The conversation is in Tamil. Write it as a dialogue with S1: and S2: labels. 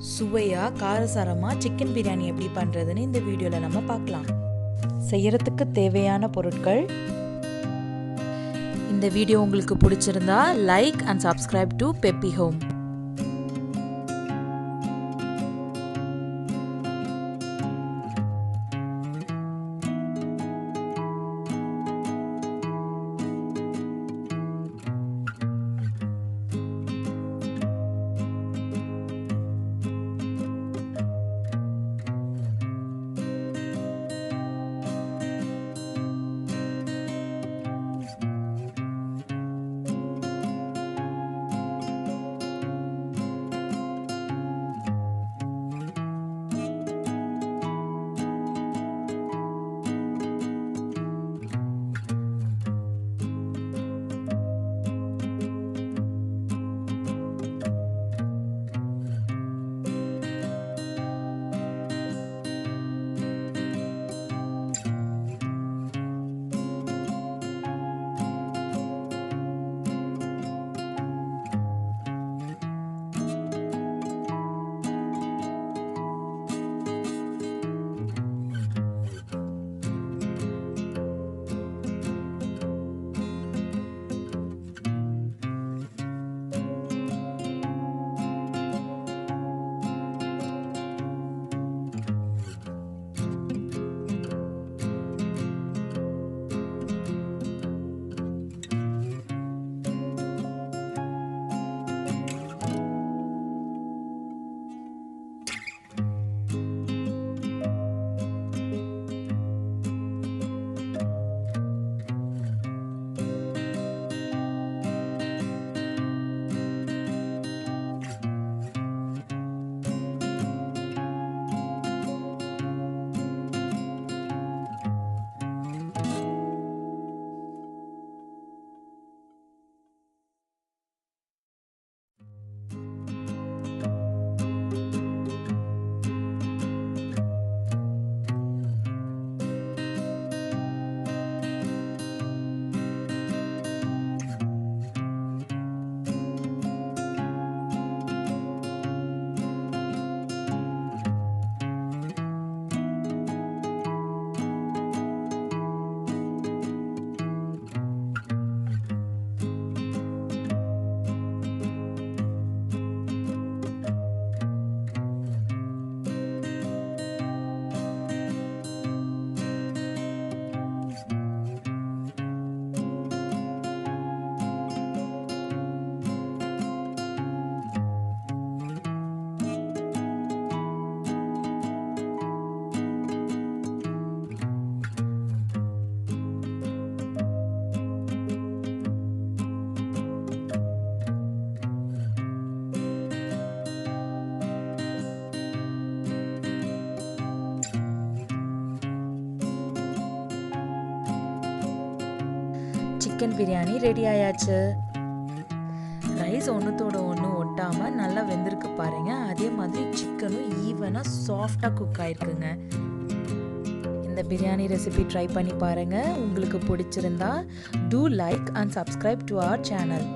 S1: சுவையா காரசாரமா சிக்கன் பிரியாணி எப்படி பண்றதுன்னு இந்த வீடியோல நம்ம பார்க்கலாம். செய்யறதுக்கு தேவையான பொருட்கள். இந்த வீடியோ உங்களுக்கு பிடிச்சிருந்தா like and subscribe to peppy home. Chicken biryani ready ஆயாச்சு. ரைஸ் ஒன்றுத்தோட ஒன்று ஒட்டாமல் நல்லா வெந்திருக்கு பாருங்க. அதே மாதிரி சிக்கனும் ஈவனாக சாஃப்டாக குக் ஆயிருக்குங்க. இந்த பிரியாணி ரெசிபி ட்ரை பண்ணி பாருங்க. உங்களுக்கு பிடிச்சிருந்தா do like and subscribe to our channel.